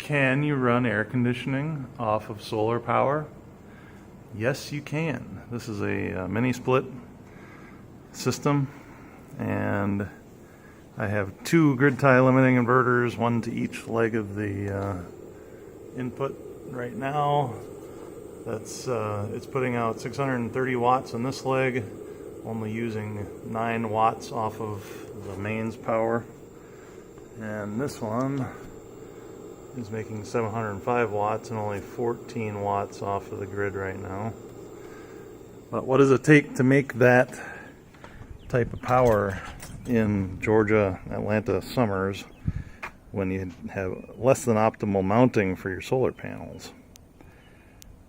Can you run air conditioning off of solar power? Yes, you can. This is a mini split system, and I have two grid tie limiting inverters, one to each leg of the input right now. That's it's putting out 630 watts on this leg, only using 9 watts off of the mains power, and this one is making 705 watts and only 14 watts off of the grid right now. But what does it take to make that type of power in Georgia, Atlanta summers when you have less than optimal mounting for your solar panels?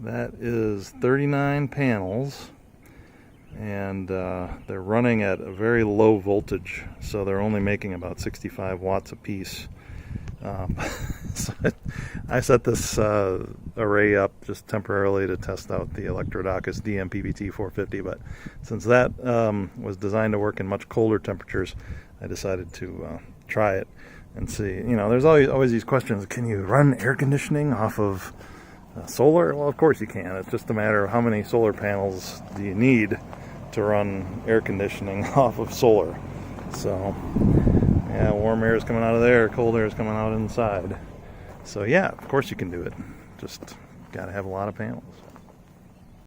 That is 39 panels, and they're running at a very low voltage, so they're only making about 65 watts a piece. So I set this array up just temporarily to test out the Electrodocus DMPPT 450, but since that was designed to work in much colder temperatures, I decided to try it and see. You know, there's always these questions: can you run air conditioning off of solar? Well, of course you can. It's just a matter of how many solar panels do you need to run air conditioning off of solar. So yeah, warm air is coming out of there, cold air is coming out inside. So yeah, of course you can do it. Just gotta have a lot of panels.